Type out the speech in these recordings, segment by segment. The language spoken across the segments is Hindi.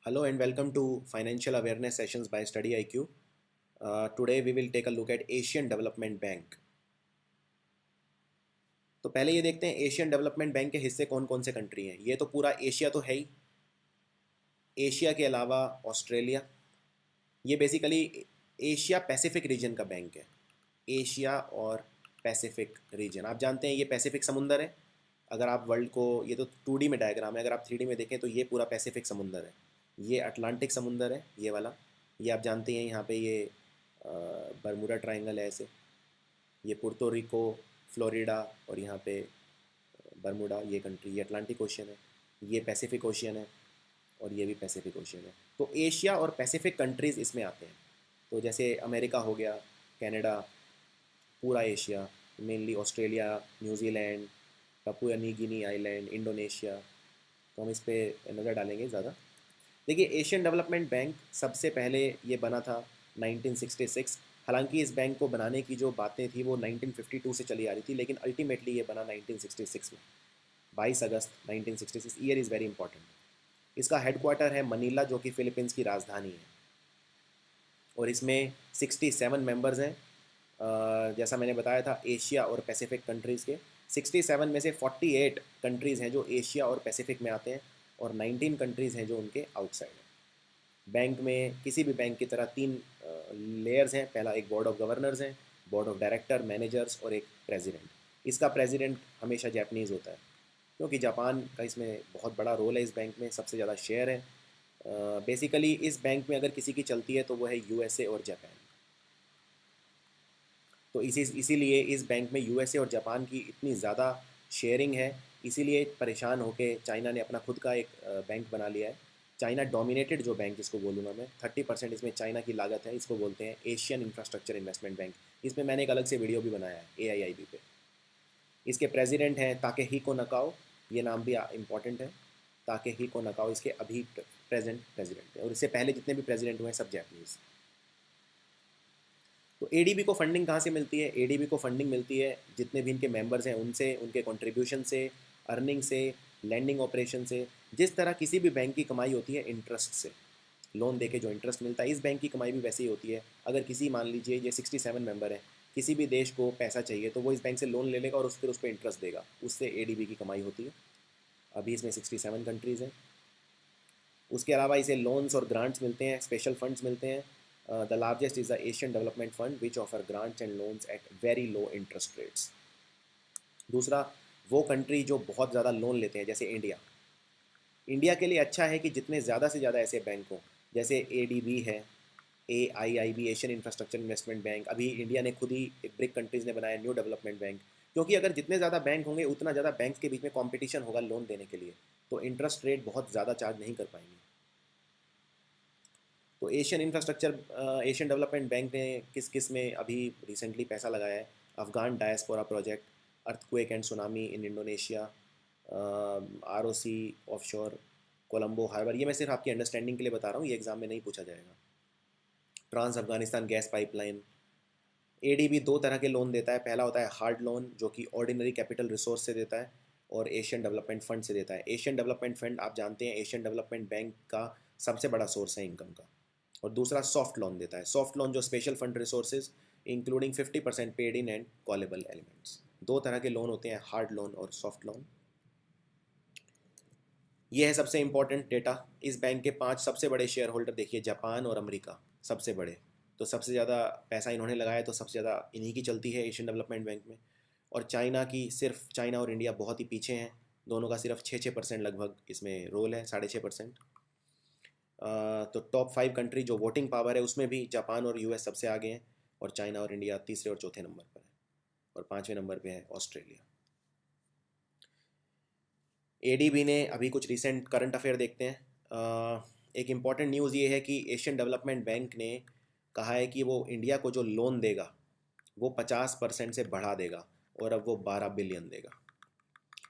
Hello and welcome to Financial Awareness Sessions by Study IQ. Today we will take a look at Asian Development Bank. तो पहले ये देखते हैं एशियन डेवलपमेंट बैंक के हिस्से कौन कौन से कंट्री हैं। ये तो पूरा एशिया तो है ही। एशिया के अलावा ऑस्ट्रेलिया, ये बेसिकली एशिया पैसिफिक रीजन का बैंक है। एशिया और पैसिफिक रीजन, आप जानते हैं ये पैसिफिक समुंदर है। अगर आप वर्ल्ड को, ये तो 2D में डायग्राम है, अगर आप 3D में देखें तो ये पूरा पैसिफिक समुंदर है। ये अटलांटिक समुंदर है, ये वाला। ये आप जानते हैं यहाँ पे ये बरमूडा ट्रायंगल है ऐसे। ये पुर्तो रिको, फ्लोरिडा और यहाँ पे बरमूडा, ये कंट्री, ये अटलांटिक ओशियन है। ये पैसिफिक ओशियन है और ये भी पैसिफिक ओशियन है। तो एशिया और पैसिफिक कंट्रीज़ इसमें आते हैं। तो जैसे अमेरिका हो गया, कनाडा, पूरा Asia, mainly Australia, New Zealand, Papua New Guinea island, Indonesia. तो हम इस पर नज़र डालेंगे ज़्यादा। देखिए, एशियन डेवलपमेंट बैंक सबसे पहले ये बना था 1966। हालांकि इस बैंक को बनाने की जो बातें थी वो 1952 से चली आ रही थी, लेकिन अल्टीमेटली ये बना 1966 में, 22 अगस्त 1966। Year is very important. इसका हेडक्वार्टर है मनीला, जो कि फ़िलीपींस की राजधानी है। और इसमें 67 मेंबर्स हैं। जैसा मैंने बताया था, एशिया और पैसिफिक कंट्रीज़ के 67 में से 48 कंट्रीज़ हैं जो एशिया और पैसिफिक में आते हैं, और 19 कंट्रीज़ हैं जो उनके आउटसाइड हैं। बैंक में किसी भी बैंक की तरह 3 लेयर्स हैं। पहला एक बोर्ड ऑफ गवर्नर्स हैं, बोर्ड ऑफ डायरेक्टर, मैनेजर्स और एक प्रेसिडेंट। इसका प्रेसिडेंट हमेशा जापानीज़ होता है, क्योंकि जापान का इसमें बहुत बड़ा रोल है। इस बैंक में सबसे ज़्यादा शेयर है। बेसिकली इस बैंक में अगर किसी की चलती है तो वो है यूएसए और जापान। तो इसीलिए इस बैंक में यूएसए और जापान की इतनी ज़्यादा शेयरिंग है। इसीलिए परेशान होकर चाइना ने अपना खुद का एक बैंक बना लिया है। चाइना डोमिनेटेड जो बैंक इसको बोलूँगा मैं, 30% इसमें चाइना की लागत है। इसको बोलते हैं एशियन इंफ्रास्ट्रक्चर इन्वेस्टमेंट बैंक। इसमें मैंने एक अलग से वीडियो भी बनाया है AIIB पे। इसके प्रेसिडेंट हैं ताकेहिको नकाओ, ये नाम भी इम्पॉर्टेंट है। ताकेहिको नकाओ इसके अभी प्रेजेंट प्रेसिडेंट है, और इससे पहले जितने भी प्रेसिडेंट हुए हैं सब जापानीज़। तो एडीबी को फंडिंग कहाँ से मिलती है? एडीबी को फंडिंग मिलती है जितने भी इनके मेंबर्स हैं उनसे, उनके कंट्रीब्यूशन से, अर्निंग से, लैंडिंग ऑपरेशन से। जिस तरह किसी भी बैंक की कमाई होती है इंटरेस्ट से, लोन देके जो इंटरेस्ट मिलता है, इस बैंक की कमाई भी वैसे ही होती है। अगर किसी, मान लीजिए ये 67 मेंबर है, किसी भी देश को पैसा चाहिए तो वो इस बैंक से लोन ले लेगा और फिर उस पर इंटरेस्ट देगा। उससे एडीबी की कमाई होती है। अभी इसमें 67 कंट्रीज़ हैं। उसके अलावा इसे लोन्स और ग्रांट्स मिलते हैं, स्पेशल फंड्स मिलते हैं। The largest is the Asian development fund which offer grants and loans at very low interest rates. दूसरा, वो कंट्री जो बहुत ज़्यादा लोन लेते हैं, जैसे इंडिया। इंडिया के लिए अच्छा है कि जितने ज़्यादा से ज़्यादा ऐसे बैंक हों, जैसे ADB है, AIIB, Asian infrastructure investment bank. अभी इंडिया ने खुद ही, ब्रिक कंट्रीज़ ने बनाया न्यू डेवलपमेंट बैंक। क्योंकि अगर जितने ज़्यादा बैंक होंगे उतना ज़्यादा बैंक के बीच में कंपटीशन होगा लोन देने के लिए, तो इंटरेस्ट रेट बहुत ज़्यादा चार्ज नहीं कर पाएंगे। तो Asian infrastructure, Asian development bank ने किस किस में अभी रिसेंटली पैसा लगाया है? Afghan diaspora project, earthquake and tsunami in Indonesia, ROC offshore, Colombo harbour. ये मैं सिर्फ आपकी अंडरस्टैंडिंग के लिए बता रहा हूँ, ये एग्जाम में नहीं पूछा जाएगा। Trans Afghanistan gas pipeline. ADB 2 तरह के लोन देता है। पहला होता है हार्ड लोन, जो कि ऑर्डिनरी कैपिटल रिसोर्स से देता है, और एशियन डेवलपमेंट फंड से देता है। एशियन डेवलपमेंट फंड, आप जानते हैं, एशियन डेवलपमेंट बैंक का सबसे बड़ा सोर्स है इनकम का। और दूसरा सॉफ्ट लोन देता है। सॉफ्ट लोन जो special fund resources including 50% paid in and callable elements. 2 तरह के लोन होते हैं, हार्ड लोन और सॉफ्ट लोन। ये है सबसे इंपॉर्टेंट डेटा। इस बैंक के 5 सबसे बड़े शेयर होल्डर देखिए, जापान और अमेरिका सबसे बड़े। तो सबसे ज़्यादा पैसा इन्होंने लगाया, तो सबसे ज़्यादा इन्हीं की चलती है एशियन डेवलपमेंट बैंक में। और चाइना की, सिर्फ चाइना और इंडिया बहुत ही पीछे हैं। दोनों का सिर्फ 6% लगभग इसमें रोल है, 6.5%। तो टॉप 5 कंट्री जो वोटिंग पावर है उसमें भी जापान और US सबसे आगे हैं, और चाइना और इंडिया तीसरे और चौथे नंबर पर है, और 5वें नंबर पे है ऑस्ट्रेलिया। ADB ने अभी कुछ रिसेंट करंट अफेयर देखते हैं। एक इम्पॉर्टेंट न्यूज़ ये है कि एशियन डेवलपमेंट बैंक ने कहा है कि वो इंडिया को जो लोन देगा वो 50% से बढ़ा देगा, और अब वो 12 बिलियन देगा।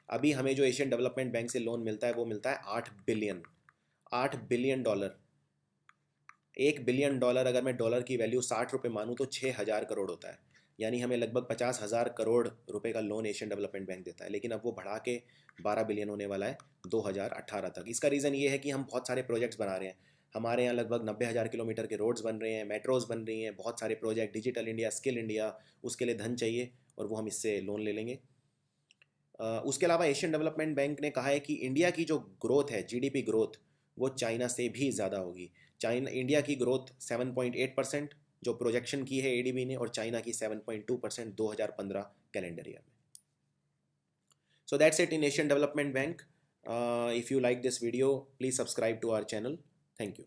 अभी हमें जो एशियन डेवलपमेंट बैंक से लोन मिलता है वो मिलता है 8 बिलियन। $8 बिलियन। $1 बिलियन, अगर मैं डॉलर की वैल्यू 60 रुपये मानूँ तो 6,000 करोड़ होता है। यानी हमें लगभग 50,000 करोड़ रुपए का लोन एशियन डेवलपमेंट बैंक देता है, लेकिन अब वो बढ़ा के 12 बिलियन होने वाला है 2018 तक। इसका रीज़न ये है कि हम बहुत सारे प्रोजेक्ट्स बना रहे हैं। हमारे यहाँ लगभग 90,000 किलोमीटर के रोड्स बन रहे हैं, मेट्रोज बन रही हैं, बहुत सारे project, digital India, skill India, उसके लिए धन चाहिए और वो हम इससे लोन ले लेंगे। उसके अलावा एशियन डेवलपमेंट बैंक ने कहा है कि इंडिया की जो ग्रोथ है, जीडीपी ग्रोथ, वो चाइना से भी ज़्यादा होगी। इंडिया की ग्रोथ 7.8% जो प्रोजेक्शन की है एडीबी ने, और चाइना की 7.2% 2015 कैलेंडर ईयर में। So that's it in Asian development bank. If you like this video, please subscribe to our channel. Thank you.